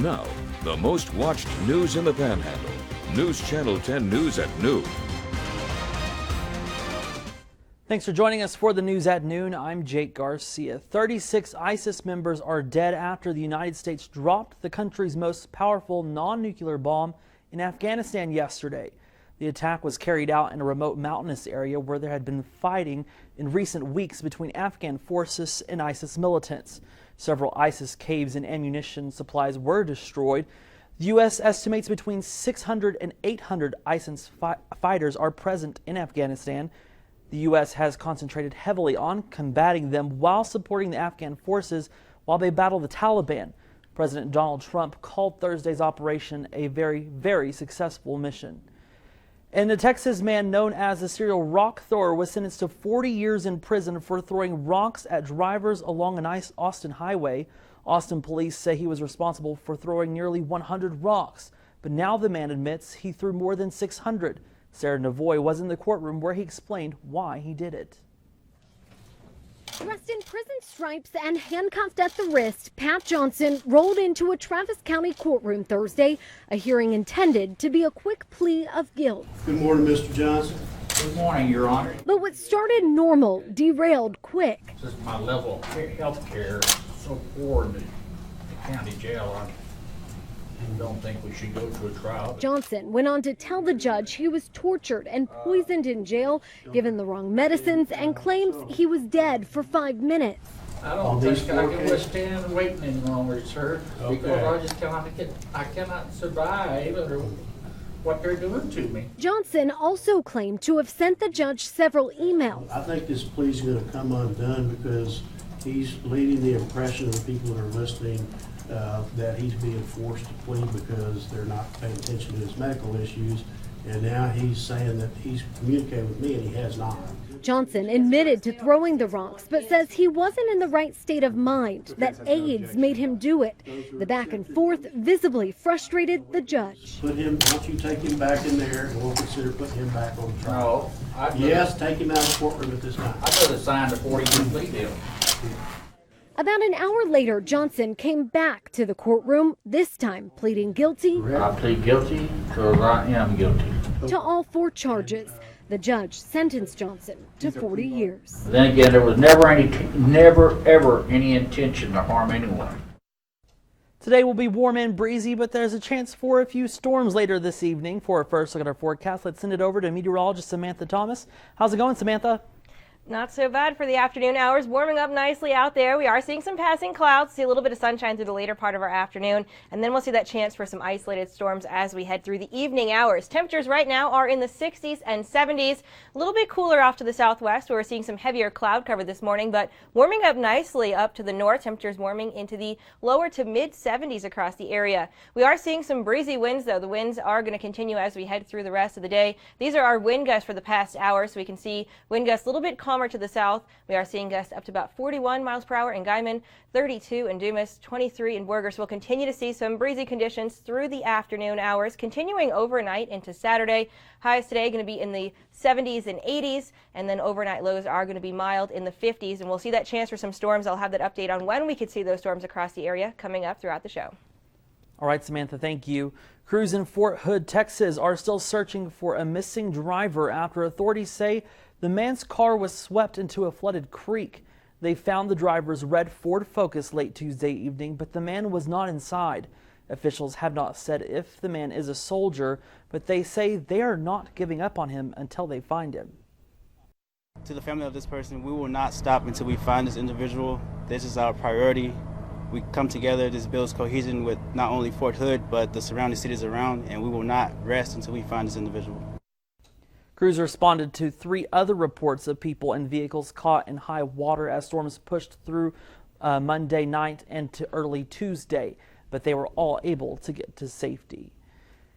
Now, the most watched news in the Panhandle. News Channel 10 News at noon. Thanks for joining us for the news at noon. I'm Jake Garcia. 36 ISIS members are dead after the United States dropped the country's most powerful non-nuclear bomb in Afghanistan yesterday. The attack was carried out in a remote mountainous area where there had been fighting in recent weeks between Afghan forces and ISIS militants. Several ISIS caves and ammunition supplies were destroyed. The U.S. estimates between 600 and 800 ISIS fighters are present in Afghanistan. The U.S. has concentrated heavily on combating them while supporting the Afghan forces while they battle the Taliban. President Donald Trump called Thursday's operation a very, very successful mission. And a Texas man known as a serial rock thrower was sentenced to 40 years in prison for throwing rocks at drivers along an Austin highway. Austin police say he was responsible for throwing nearly 100 rocks, but now the man admits he threw more than 600. Sarah Navoy was in the courtroom where he explained why he did it. Dressed in prison stripes and handcuffed at the wrist, Pat Johnson rolled into a Travis County courtroom Thursday, a hearing intended to be a quick plea of guilt. Good morning, Mr. Johnson. Good morning, Your Honor. But what started normal derailed quick. Just my level of health care is so poor in the county jail. I don't think we should go to a trial. Johnson went on to tell the judge he was tortured and poisoned in jail, given the wrong medicines, and claims he was dead for 5 minutes. I don't think I can withstand waiting any longer, sir, because I cannot survive under what they're doing to me. Johnson also claimed to have sent the judge several emails. I think this plea's going to come undone because he's leading the impression of the people that are listening that he's being forced to plead because they're not paying attention to his medical issues. And now he's saying that he's communicated with me and he has not. Johnson admitted to throwing the rocks, but says he wasn't in the right state of mind, that AIDS made him do it. The back and forth visibly frustrated the judge. Why don't you take him back in there and we'll consider putting him back on trial. No. Yes, take him out of the courtroom at this time. I could have signed a 40-year plea deal. About an hour later, Johnson came back to the courtroom, this time pleading guilty. I plead guilty because I am guilty. To all 4 charges. The judge sentenced Johnson to 40 years. Then again, there was never ever any intention to harm anyone. Today will be warm and breezy, but there's a chance for a few storms later this evening. For a first look at our forecast, let's send it over to meteorologist Samantha Thomas. How's it going, Samantha? Not so bad for the afternoon hours, warming up nicely out there. We are seeing some passing clouds, see a little bit of sunshine through the later part of our afternoon, and then we'll see that chance for some isolated storms as we head through the evening hours. Temperatures right now are in the 60s and 70s, a little bit cooler off to the southwest where we're seeing some heavier cloud cover this morning, but warming up nicely up to the north. Temperatures warming into the lower to mid 70s across the area. We are seeing some breezy winds though. The winds are going to continue as we head through the rest of the day. These are our wind gusts for the past hour, so we can see wind gusts a little bit calmer to the south. We are seeing gusts up to about 41 miles per hour in Guyman, 32 in Dumas, 23 in Burgers. We'll continue to see some breezy conditions through the afternoon hours, continuing overnight into Saturday. Highs today going to be in the 70s and 80s, and then overnight lows are going to be mild in the 50s, and we'll see that chance for some storms. I'll have that update on when we could see those storms across the area coming up throughout the show. All right, Samantha, thank you. Crews in Fort Hood, Texas are still searching for a missing driver after authorities say the man's car was swept into a flooded creek. They found the driver's red Ford Focus late Tuesday evening, but the man was not inside. Officials have not said if the man is a soldier, but they say they are not giving up on him until they find him. To the family of this person, we will not stop until we find this individual. This is our priority. We come together, this builds cohesion with not only Fort Hood, but the surrounding cities around, and we will not rest until we find this individual. Crews responded to 3 other reports of people and vehicles caught in high water as storms pushed through Monday night and to early Tuesday, but they were all able to get to safety.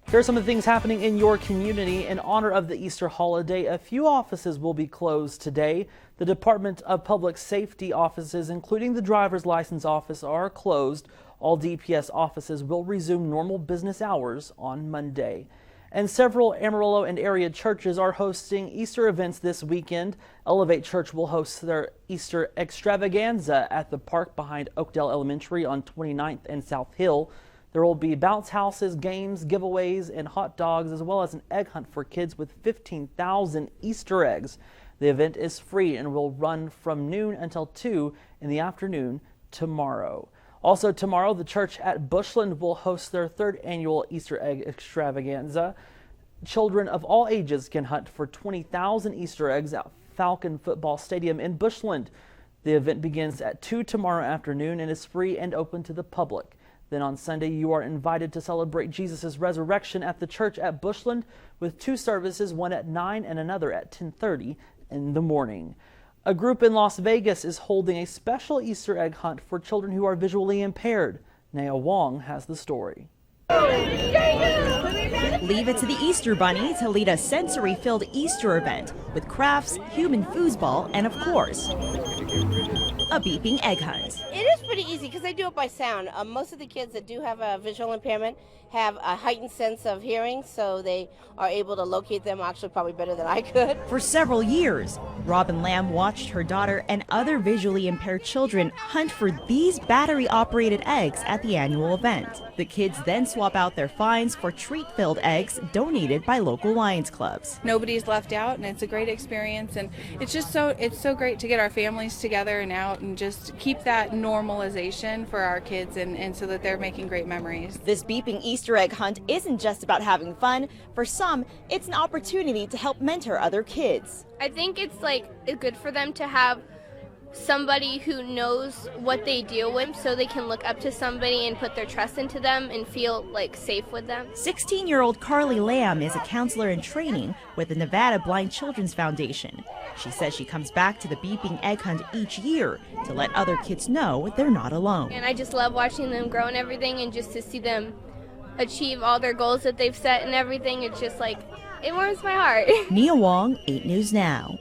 Here are some of the things happening in your community. In honor of the Easter holiday, a few offices will be closed today. The Department of Public Safety offices, including the driver's license office, are closed. All DPS offices will resume normal business hours on Monday. And several Amarillo and area churches are hosting Easter events this weekend. Elevate Church will host their Easter extravaganza at the park behind Oakdale Elementary on 29th and South Hill. There will be bounce houses, games, giveaways, and hot dogs, as well as an egg hunt for kids with 15,000 Easter eggs. The event is free and will run from noon until 2 in the afternoon tomorrow. Also tomorrow, the church at Bushland will host their 3rd annual Easter egg extravaganza. Children of all ages can hunt for 20,000 Easter eggs at Falcon Football Stadium in Bushland. The event begins at 2 tomorrow afternoon and is free and open to the public. Then on Sunday, you are invited to celebrate Jesus' resurrection at the church at Bushland with 2 services, one at 9 and another at 10:30 in the morning. A group in Las Vegas is holding a special Easter egg hunt for children who are visually impaired. Naya Wong has the story. Leave it to the Easter Bunny to lead a sensory-filled Easter event with crafts, human foosball, and of course, a beeping egg hunt. It is pretty easy because I do it by sound. Most of the kids that do have a visual impairment have a heightened sense of hearing, so they are able to locate them actually probably better than I could. For several years, Robin Lamb watched her daughter and other visually impaired children hunt for these battery-operated eggs at the annual event. The kids then swap out their finds for treat-filled eggs donated by local Lions clubs. Nobody's left out, and it's a great experience, and it's so great to get our families together and out and just keep that normalization for our kids and so that they're making great memories. This beeping Easter egg hunt isn't just about having fun. For some, it's an opportunity to help mentor other kids. I think it's good for them to have somebody who knows what they deal with so they can look up to somebody and put their trust into them and feel safe with them. 16-year-old Carly Lamb is a counselor in training with the Nevada Blind Children's Foundation. She says she comes back to the beeping egg hunt each year to let other kids know they're not alone. And I just love watching them grow and everything, and just to see them achieve all their goals that they've set and everything, it's just it warms my heart. Nia Wong, 8 News Now.